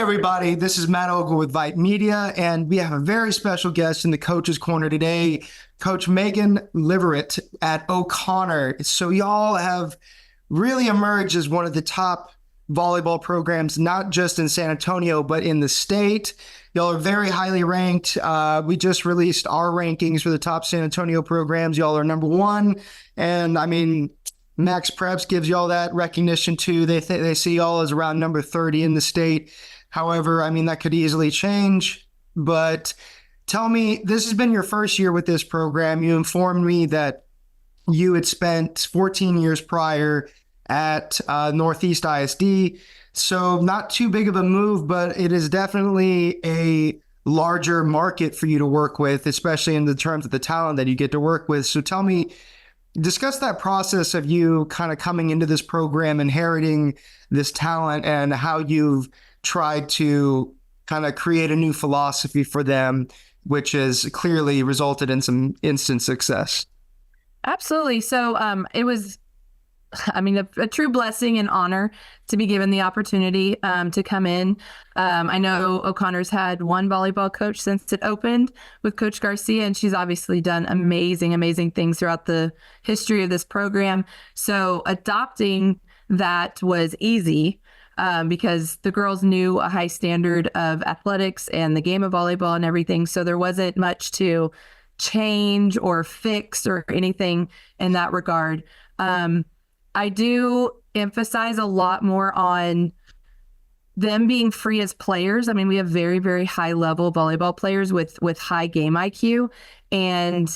everybody. This is Matt Ogle with VYPE Media, and we have a very special guest in the Coach's Corner today, Coach Megan Liverett at O'Connor. So y'all have really emerged as one of the top volleyball programs, not just in San Antonio, but in the state. Y'all are very highly ranked. We just released our rankings for the top San Antonio programs. Y'all are number one. And I mean, Max Preps gives y'all that recognition too. They see y'all as around number 30 in the state. However, I mean, that could easily change. But tell me, this has been your first year with this program. You informed me that you had spent 14 years prior at Northeast ISD. So not too big of a move, but it is definitely a larger market for you to work with, especially in the terms of the talent that you get to work with. So tell me, discuss that process of you kind of coming into this program, inheriting this talent, and how you've tried to kind of create a new philosophy for them, which has clearly resulted in some instant success. Absolutely. So it was, a true blessing and honor to be given the opportunity to come in. I know O'Connor's had one volleyball coach since it opened with Coach Garcia, and she's obviously done amazing things throughout the history of this program. So adopting that was easy because the girls knew a high standard of athletics and the game of volleyball and everything. So there wasn't much to change or fix or anything in that regard. I do emphasize a lot more on them being free as players. I mean, we have very high level volleyball players with high game IQ, and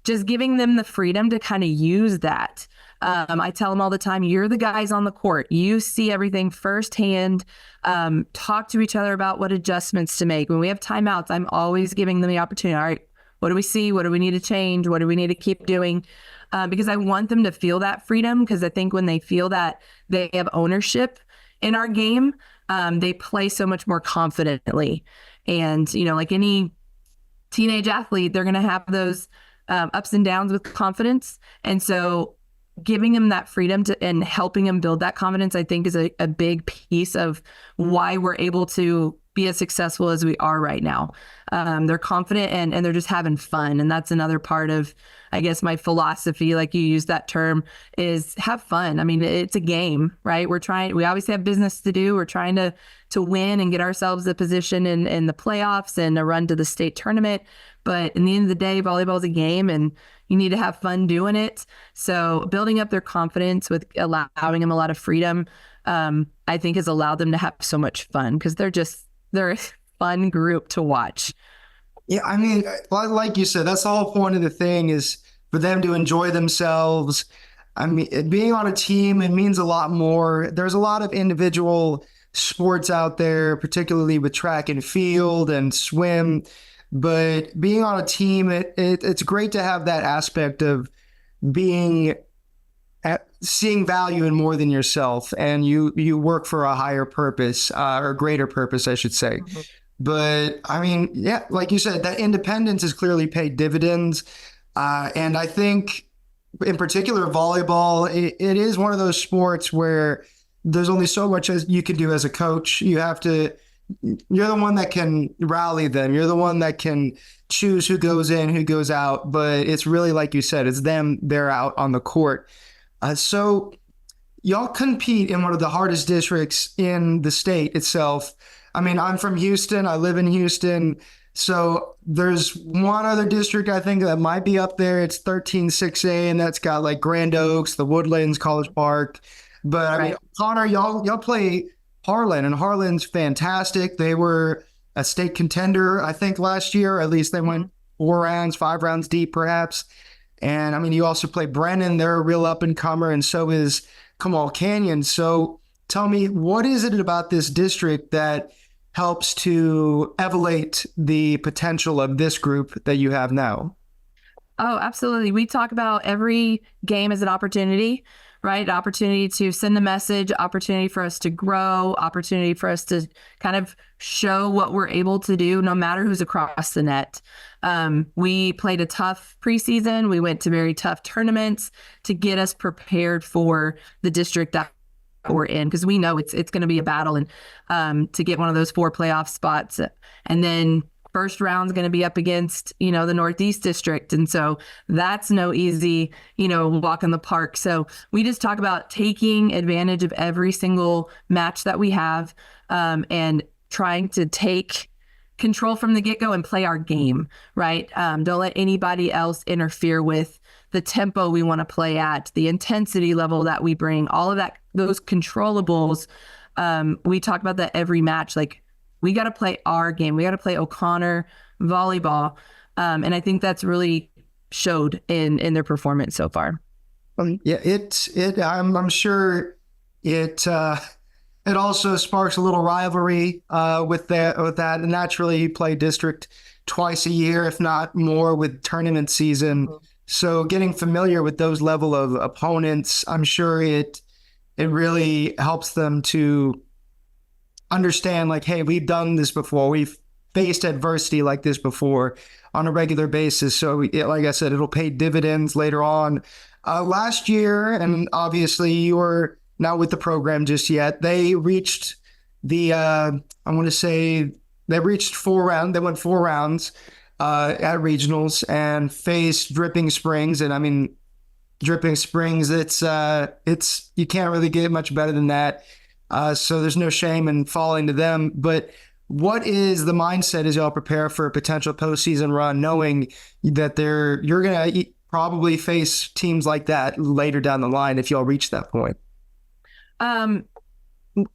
just giving them the freedom to kind of use that. I tell them all the time, you're the guys on the court. You see everything firsthand. Talk to each other about what adjustments to make. When we have timeouts, I'm always giving them the opportunity. All right, what do we see? What do we need to change? What do we need to keep doing? Because I want them to feel that freedom, because I think when they feel that they have ownership in our game, they play so much more confidently. And, like any teenage athlete, they're going to have those ups and downs with confidence. And so giving them that freedom and helping them build that confidence, I think is a big piece of why we're able to be as successful as we are right now. They're confident and they're just having fun. And that's another part of, I guess, my philosophy, like you use that term, is have fun. I mean, it's a game, right? We obviously have business to do. We're trying to win and get ourselves a position in the playoffs and a run to the state tournament. But in the end of the day, volleyball is a game and you need to have fun doing it. So building up their confidence with allowing them a lot of freedom, I think has allowed them to have so much fun, because they're a fun group to watch. Yeah, I mean, like you said, that's the whole point of the thing, is for them to enjoy themselves. I mean, being on a team, it means a lot more. There's a lot of individual sports out there, particularly with track and field and swim. But being on a team, it's great to have that aspect of seeing value in more than yourself, and you work for a higher purpose, or greater purpose, I should say. Mm-hmm. But I mean, yeah, like you said, that independence has clearly paid dividends. And I think in particular, volleyball, it is one of those sports where there's only so much as you can do as a coach. You're the one that can rally them. You're the one that can choose who goes in, who goes out. But it's really, like you said, it's them, they're out on the court. So y'all compete in one of the hardest districts in the state itself. I mean, I'm from Houston. I live in Houston. So there's one other district I think that might be up there. It's 13-6A, and that's got like Grand Oaks, the Woodlands, College Park. But I mean, Connor, y'all play Harlan, and Harlan's fantastic. They were a state contender, I think, last year. At least they went 5 rounds deep, perhaps. And I mean, you also play Brennan. They're a real up-and-comer, and so is Kamal Canyon. So tell me, what is it about this district that helps to elevate the potential of this group that you have now? Oh, absolutely. We talk about every game as an opportunity, right? Opportunity to send a message, opportunity for us to grow, opportunity for us to kind of show what we're able to do, no matter who's across the net. We played a tough preseason. We went to very tough tournaments to get us prepared for the district that 4 in, because we know it's going to be a battle and to get one of those 4 playoff spots. And then first round is going to be up against, the Northeast District. And so that's no easy, walk in the park. So we just talk about taking advantage of every single match that we have, and trying to take control from the get-go and play our game, right? Don't let anybody else interfere with the tempo we want to play at, the intensity level that we bring, all of that, those controllables. We talk about that every match. Like, we got to play our game. We got to play O'Connor volleyball. And I think that's really showed in their performance so far. Yeah, I'm sure it also sparks a little rivalry with that. And naturally, you play district twice a year, if not more, with tournament season. So getting familiar with those level of opponents, I'm sure it really helps them to understand, like, hey, we've done this before. We've faced adversity like this before on a regular basis. So like I said, it'll pay dividends later on. Last year, and obviously you were not with the program just yet, they reached I want to say they reached 4 rounds. They went 4 rounds at regionals and faced Dripping Springs. And I mean, Dripping Springs, it's you can't really get much better than that. So there's no shame in falling to them. But what is the mindset as y'all prepare for a potential postseason run, knowing that you're gonna probably face teams like that later down the line if y'all reach that point?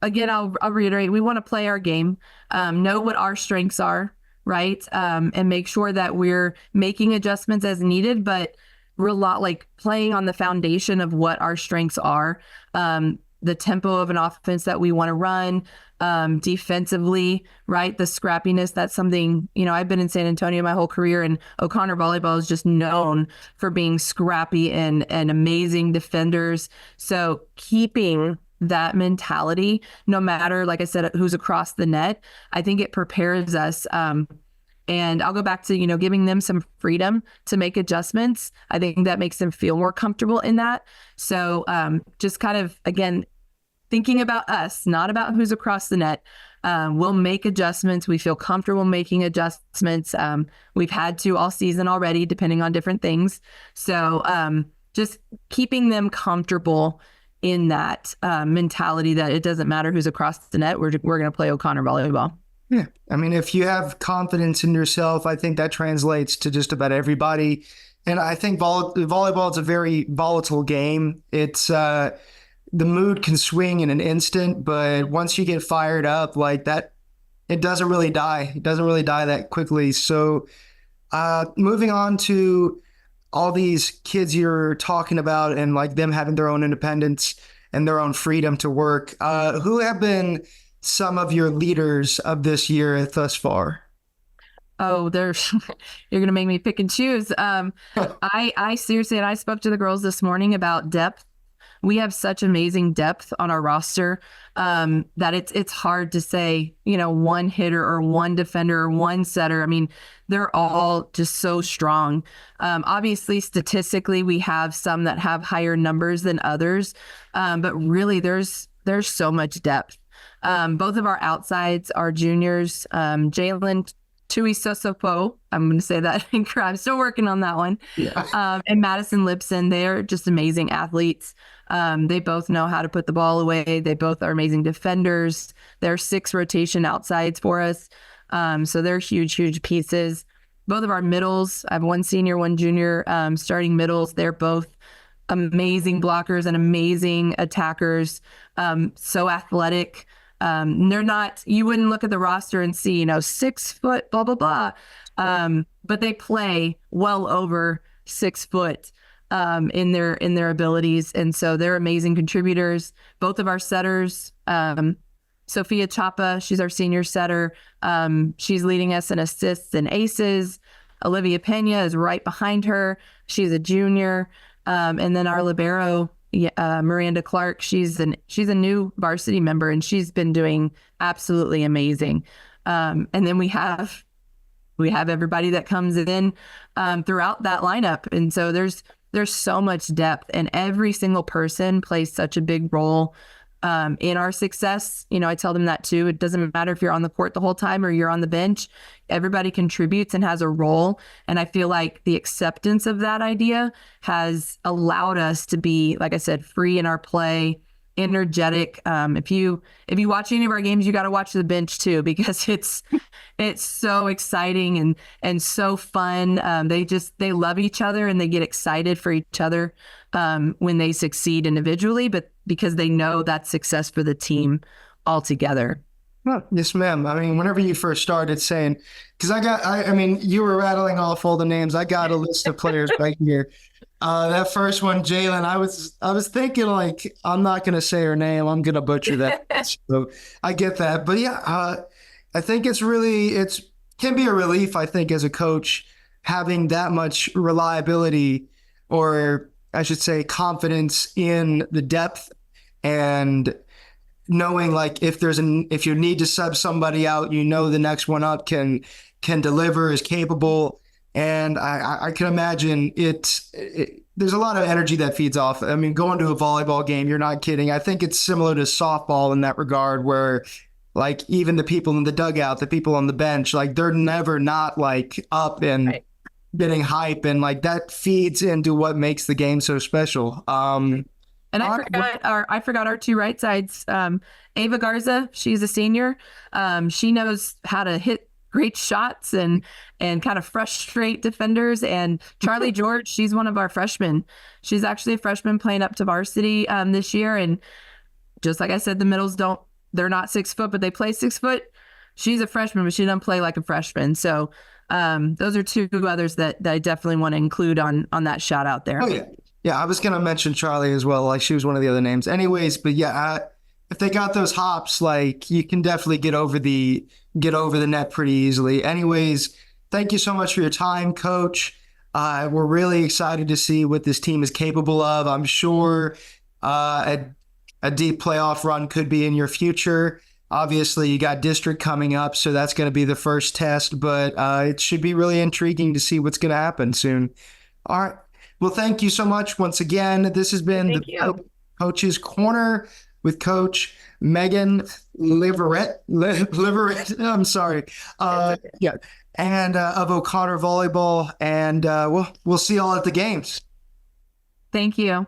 Again, I'll reiterate, we want to play our game, know what our strengths are, right? And make sure that we're making adjustments as needed, but we're playing on the foundation of what our strengths are. The tempo of an offense that we want to run, defensively, right? The scrappiness, that's something, I've been in San Antonio my whole career, and O'Connor volleyball is just known for being scrappy and amazing defenders. So keeping that mentality, no matter, like I said, who's across the net, I think it prepares us. And I'll go back to, giving them some freedom to make adjustments. I think that makes them feel more comfortable in that. So just kind of, again, thinking about us, not about who's across the net. We'll make adjustments. We feel comfortable making adjustments. We've had to all season already, depending on different things. So just keeping them comfortable in that mentality that it doesn't matter who's across the net. We're going to play O'Connor volleyball. Yeah. I mean, if you have confidence in yourself, I think that translates to just about everybody. And I think volleyball is a very volatile game. It's the mood can swing in an instant, but once you get fired up like that, it doesn't really die. It doesn't really die that quickly. So moving on to all these kids you're talking about and like them having their own independence and their own freedom to work, who have been some of your leaders of this year thus far? Oh, you're going to make me pick and choose. I seriously, and I spoke to the girls this morning about depth. We have such amazing depth on our roster that it's hard to say, one hitter or one defender or one setter. I mean, they're all just so strong. Obviously, statistically, we have some that have higher numbers than others, but really, there's so much depth. Both of our outsides are juniors. Jalen Tuisosopo, I'm going to say that. I'm still working on that one. Yeah. And Madison Lipson, they're just amazing athletes. They both know how to put the ball away. They both are amazing defenders. They're 6 rotation outsides for us. So they're huge, huge pieces. Both of our middles, I have one senior, one junior, starting middles. They're both amazing blockers and amazing attackers. So athletic. They're not, you wouldn't look at the roster and see, 6 foot, blah, blah, blah. But they play well over 6 foot in their abilities. And so they're amazing contributors. Both of our setters, Sophia Chapa, she's our senior setter. She's leading us in assists and aces. Olivia Pena is right behind her. She's a junior. And then our libero, Miranda Clark, she's a new varsity member, and she's been doing absolutely amazing. And then we have everybody that comes in throughout that lineup. And so there's so much depth, and every single person plays such a big role in our success. I tell them that too. It doesn't matter if you're on the court the whole time or you're on the bench. Everybody contributes and has a role. And I feel like the acceptance of that idea has allowed us to be, like I said, free in our play, energetic. If you watch any of our games, you got to watch the bench too, because it's so exciting and so fun. They love each other and they get excited for each other when they succeed individually, but because they know that's success for the team altogether. Oh, yes, ma'am. I mean, whenever you first started saying, because I mean, you were rattling off all the names. I got a list of players right here. That first one, Jalen, I was thinking like, I'm not going to say her name. I'm going to butcher that. So I get that. But yeah, I think it's can be a relief, I think, as a coach, having that much reliability, or I should say confidence in the depth, and knowing like if you need to sub somebody out, the next one up can deliver, is capable. And I can imagine there's a lot of energy that feeds off. I mean, going to a volleyball game, you're not kidding. I think it's similar to softball in that regard, where like even the people in the dugout, the people on the bench, like they're never not like up and right, getting hype, and like that feeds into what makes the game so special. And I forgot our two right sides. Ava Garza, she's a senior. She knows how to hit great shots and kind of frustrate defenders. And Charlie George, she's one of our freshmen. She's actually a freshman playing up to varsity this year. And just like I said, the middles they're not 6 foot, but they play 6 foot. She's a freshman, but she doesn't play like a freshman. So those are two others that I definitely want to include on that shout out there. Oh, yeah. Yeah, I was going to mention Charlie as well. Like she was one of the other names. Anyways, but yeah, if they got those hops, like you can definitely get over the net pretty easily. Anyways, thank you so much for your time, Coach. We're really excited to see what this team is capable of. I'm sure a deep playoff run could be in your future. Obviously, you got district coming up, so that's going to be the first test, but it should be really intriguing to see what's going to happen soon. All right. Well, thank you so much once again. This has been the Coach's Corner with Coach Megan Liverett. I'm sorry. Yeah. And of O'Connor Volleyball. And we'll see y'all at the games. Thank you.